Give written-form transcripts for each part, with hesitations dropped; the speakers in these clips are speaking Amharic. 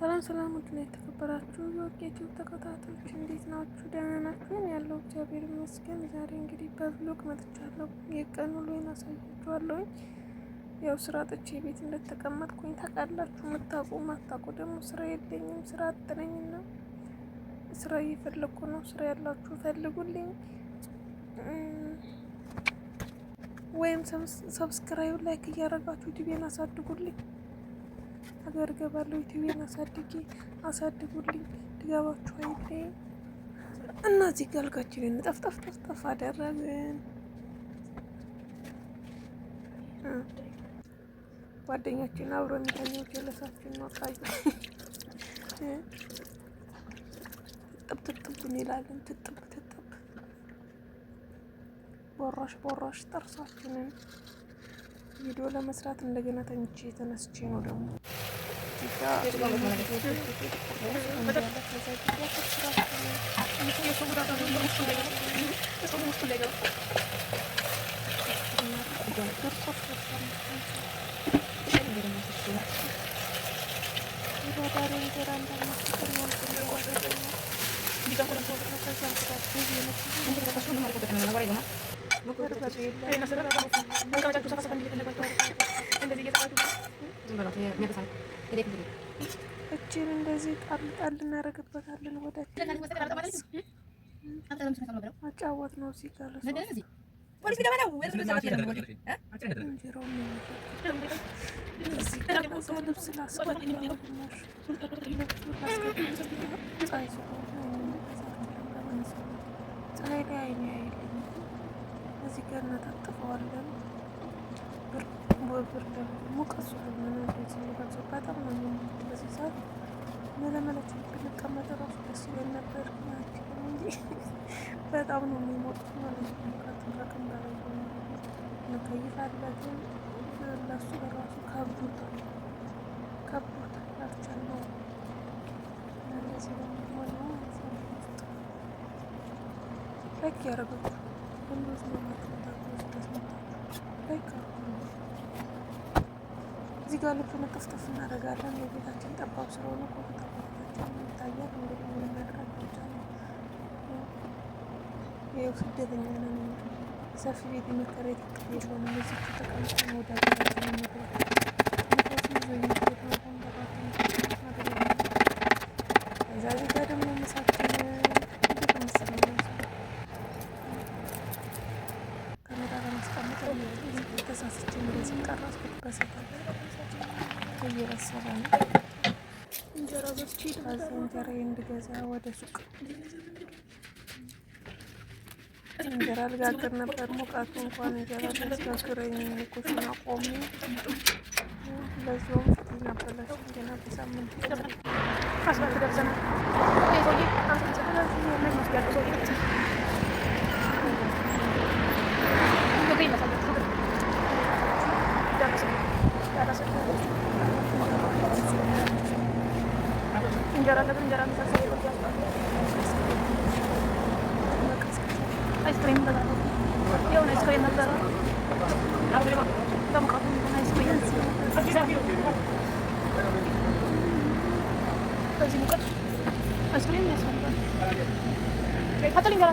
ሰላም ሰላም፣ ውድና የተከበራችሁ የዩቲዩብ ተከታታዮች እንዴት ናችሁ? ደህና ናችሁ? እኔ ያለው እግዚአብሔር ይመስገን። ዛሬ እንግዲህ በቭሎግ መጥቻለሁ። የቀን ውሎዬን አሳያችኋለሁ። ያው ስራ ጥቼ ቤት እንደተቀመጥኩኝ ታውቃላችሁ። የምታውቁ ማታውቁ ደግሞ ስራ የለኝም፣ ስራ አጥነኝና ስራ እየፈለኩ ነው። ስራ ያላችሁ ፈልጉልኝ፣ ወይም ሰብስክራይብ ላይክ እያደረጋችሁ ዩቲዩብን አሳድጉልኝ። ሀገር ገባለሁ ዩቲዩብን አሳድጉልኝ። ድጋባችሁ አይለኝ እና እዚህ ጋር አልጋችንን ጠፍጠፍ አደረግን። ጓደኛችን አብሮ የሚተኛው ጀለሳችን ነው። ቃዩ ጥብ እንላለን። ትጥብ ቦራሽ ጥርሳችንን ቪዲዮ ለመስራት እንደገና ተኝቼ ተነስቼ ነው ደግሞ እችን እንደዚህ ጣል እናደርግበታለን። ወደ አጫወት ነው ሲጋለ ልብስ ፀሐይ ላይ አይኔ አይልኝ እዚህ ጋር እናታጥፈዋለን። ብርድ ሙቀት ስለሆነ እንደዚህ የሚገልጸው በጣም ነው የሚሞት። በዚህ ሰዓት መለመለች ብንቀመጥ ራሱ ደስ ይለን ነበር እንጂ በጣም ነው የሚሞት ማለት ነው። ከጥቅም በላይ እንከይፋለን። ለሱ በራሱ ከብዶታል አልቻልነውም። እንደዚህ በሚሆነው ላይክ ያደረጋችሁ ሁሉ ላይክ እዚህ ጋር ልብሱን ጠፍጠፍ እናደርጋለን። የቤታችን ጠባብ ስለሆነ ኮታችን ይታያል። እንግዲህ የሚያደርጋት ብቻ ነው። ይኸው ስደተኛ ነን። ሰፊ ቤት የመከራየት እቅድ የለንም። እዚህ ተቀምጠን ወደ ሀገራችን የሚሄደው እዛ እዚህ ጋር ደግሞ ምሳችን ካሜራ ለማስቀመጥ ተሳስቼ እንደዚህ ቀረጽኩት። በሰፋት እየበሰለ ነው። እንጀራ በስቺ እንጀራ እንድገዛ ወደ ሱቅ እንጀራ ልጋግር ነበር። ሙቀቱ እንኳን እንጀራ ሊያስጋግረኝ ኩሽና ቆሜ ለዚያውም ፊቴን አበላሽ። ገና በሳምንት ደርሰናል። እንጀራ ለምን እንጀራ ምሳሳይ አይስክሬም ተጋራ የሆነ አይስክሬም ነበረ። በሙቀቱ አይስክሬም በዚህ ሙቀት አይስክሬም ያስፈልጋል። ፈጠን እንጀራ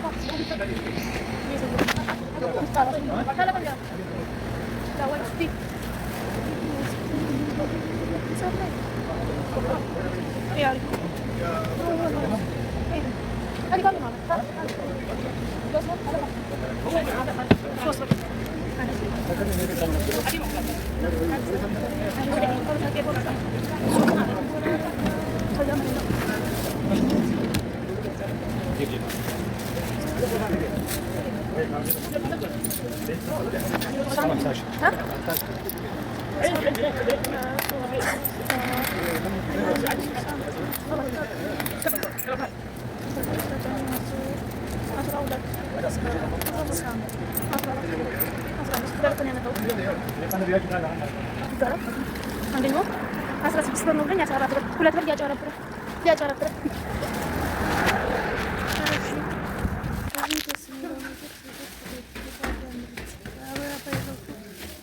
አንደኛው 16 ብር ነው ብለኝ 14 ብር 2 ብር ያጨረብረ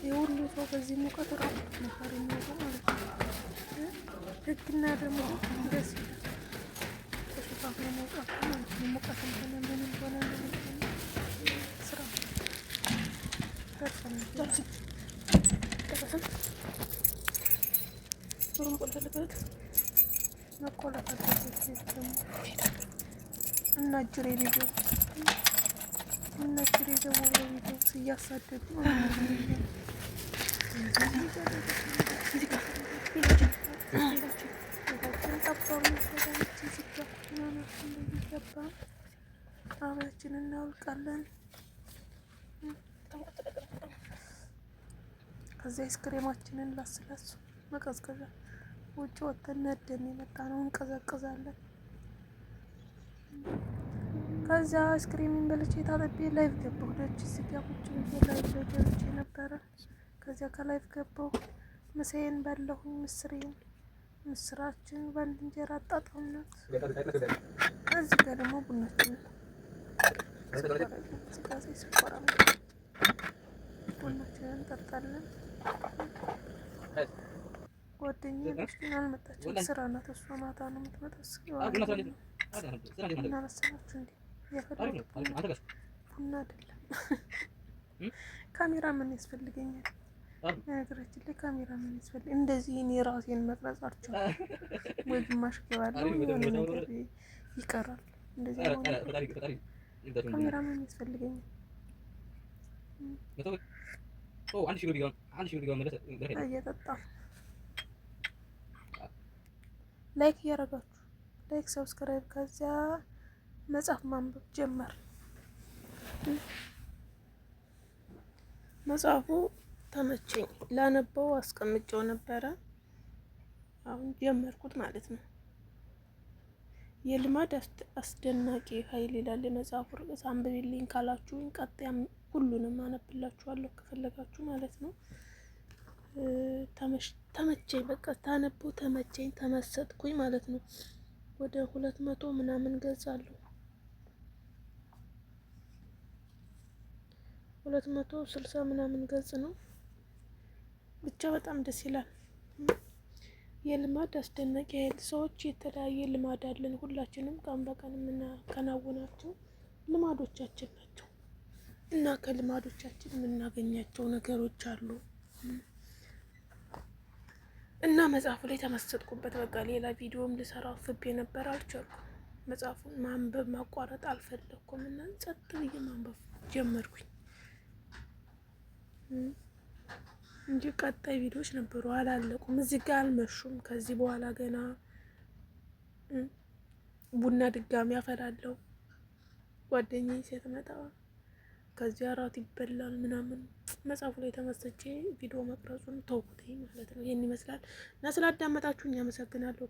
የሁሉ ሰው በዚህ ሙቀት ራሱ ነበር የሚወጣው ማለት ነው። ህግና ደግሞ ደስ ይላል። ተሸፋፍኖ መውጣት ማለት ነው። ሙቀትም ሆነ ምንም ሆነ ስራ ደርሰን ሩም ቆልፈልበት መቆለፍ አለበት ደግሞ እና ጅሬ ቪዲዮ እና ጅሬ ደግሞ ቪዲዮ እያሳደዱ አበባችንን እናውልቃለን። ከዚያ አይስክሬማችንን ላስላስ መቀዝቀዣ ውጭ ወጥተን ነደን የመጣ ነው እንቀዘቅዛለን። ከዚያ አይስክሬምን በልቼ ታጥቤ ላይቭ ገባሁ። ደጅ እዚህ ጋ ቁጭ ብዬ ላይቭ ላይ ገብቼ ነበረ። ከዚያ ከላይቭ ገባሁ። ምሳዬን በላሁኝ። ምስራችን በአንድ እንጀራ አጣጣምናት። እዚህ ጋር ደግሞ ቡናችንን ቡናችንን እንጠጣለን። ጓደኛዬ በሽተኛ አልመጣችም፣ ስራ ናት እሷ። ማታ ነው የምትመጣው። እና መሰላችሁ እንዴ የፈለጉት ቡና አይደለም። ካሜራ ምን ያስፈልገኛል? ነገራችን ላይ ካሜራ ምን ያስፈልግ? እንደዚህ እኔ ራሴን መቅረጽ አልችልም። ወይ ግማሽ ገባለሁ የሆነ ነገር ይቀራል። እንደዚህ ካሜራ ምን ያስፈልገኛል? እየጠጣ ላይክ እያደረጋችሁ ላይክ ሰብስክራይብ። ከዚያ መጽሐፍ ማንበብ ጀመር። መጽሐፉ ተመቸኝ። ላነበው አስቀምጨው ነበረ። አሁን ጀመርኩት ማለት ነው። የልማድ አስደናቂ ኃይል ይላል የመጽሐፉ ርዕስ። አንብቢልኝ ካላችሁኝ ቀጣይም ሁሉንም አነብላችኋለሁ ከፈለጋችሁ ማለት ነው። ተመቸኝ፣ በቃ ታነበው ተመቸኝ፣ ተመሰጥኩኝ ማለት ነው። ወደ 200 ምናምን ገጽ አለው። 260 ምናምን ገጽ ነው። ብቻ በጣም ደስ ይላል። የልማድ አስደናቂ ኃይል። ሰዎች የተለያየ ልማድ አለን። ሁላችንም ቀን በቀን የምናከናውናቸው ልማዶቻችን ናቸው እና ከልማዶቻችን የምናገኛቸው ነገሮች አሉ እና መጽሐፉ ላይ ተመሰጥኩበት። በቃ ሌላ ቪዲዮም ልሰራ አስቤ ነበር፣ አልቻልኩም። መጽሐፉን ማንበብ ማቋረጥ አልፈለኩም እና ጸጥ ብዬ ማንበብ ጀመርኩኝ እንጂ ቀጣይ ቪዲዮዎች ነበሩ፣ አላለቁም። እዚህ ጋር አልመሹም። ከዚህ በኋላ ገና ቡና ድጋሚ አፈላለሁ። ጓደኛዬ ስትመጣ ከዚያ እራት ይበላል ምናምን። መጽሐፉ ላይ ተመሰቼ ቪዲዮ መቅረጹን ተውኩት ማለት ነው። ይሄን ይመስላል እና ስላዳመጣችሁኝ አመሰግናለሁ።